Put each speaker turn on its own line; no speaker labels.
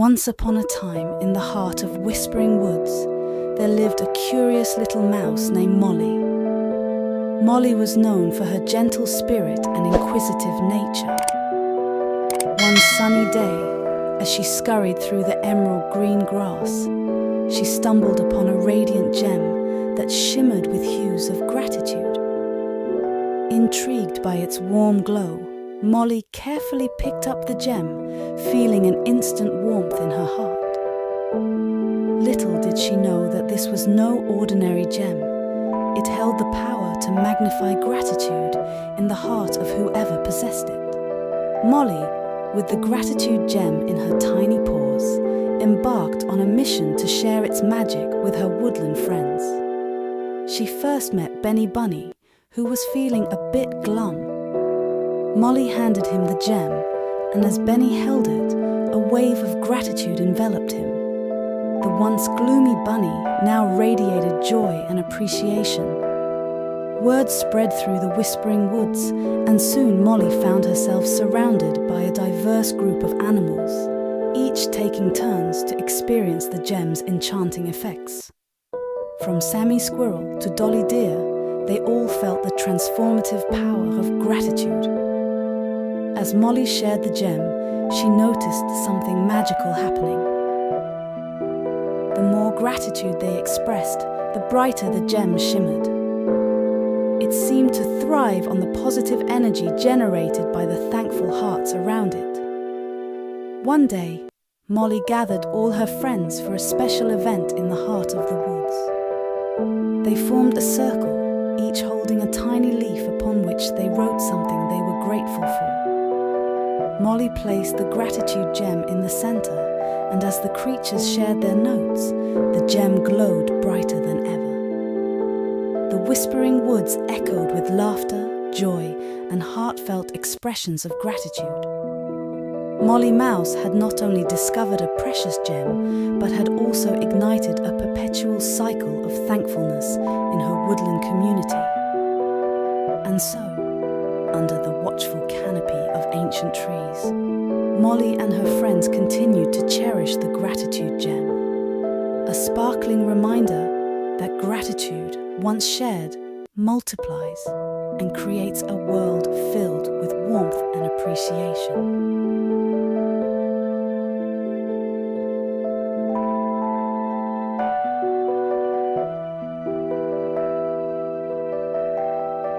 Once upon a time, in the heart of Whispering Woods, there lived a curious little mouse named Molly. Molly was known for her gentle spirit and inquisitive nature. One sunny day, as she scurried through the emerald green grass, she stumbled upon a radiant gem that shimmered with hues of gratitude. Intrigued by its warm glow, Molly carefully picked up the gem, feeling an instant warmth in her heart. Little did she know that this was no ordinary gem. It held the power to magnify gratitude in the heart of whoever possessed it. Molly, with the gratitude gem in her tiny paws, embarked on a mission to share its magic with her woodland friends. She first met Benny Bunny, who was feeling a bit glum. Molly handed him the gem, and as Benny held it, a wave of gratitude enveloped him. The once gloomy bunny now radiated joy and appreciation. Word spread through the Whispering Woods, and soon Molly found herself surrounded by a diverse group of animals, each taking turns to experience the gem's enchanting effects. From Sammy Squirrel to Dolly Deer, they all felt the transformative power of gratitude. As Molly shared the gem, she noticed something magical happening. The more gratitude they expressed, the brighter the gem shimmered. It seemed to thrive on the positive energy generated by the thankful hearts around it. One day, Molly gathered all her friends for a special event in the heart of the woods. They formed a circle, each holding a tiny leaf upon which they wrote something they were grateful for. Molly placed the gratitude gem in the center, and as the creatures shared their notes, the gem glowed brighter than ever. The Whispering Woods echoed with laughter, joy, and heartfelt expressions of gratitude. Molly Mouse had not only discovered a precious gem, but had also ignited a perpetual cycle of thankfulness in her woodland community. And so, under the watchful canopy of ancient trees, Molly and her friends continued to cherish the gratitude gem, a sparkling reminder that gratitude, once shared, multiplies and creates a world filled with warmth and appreciation.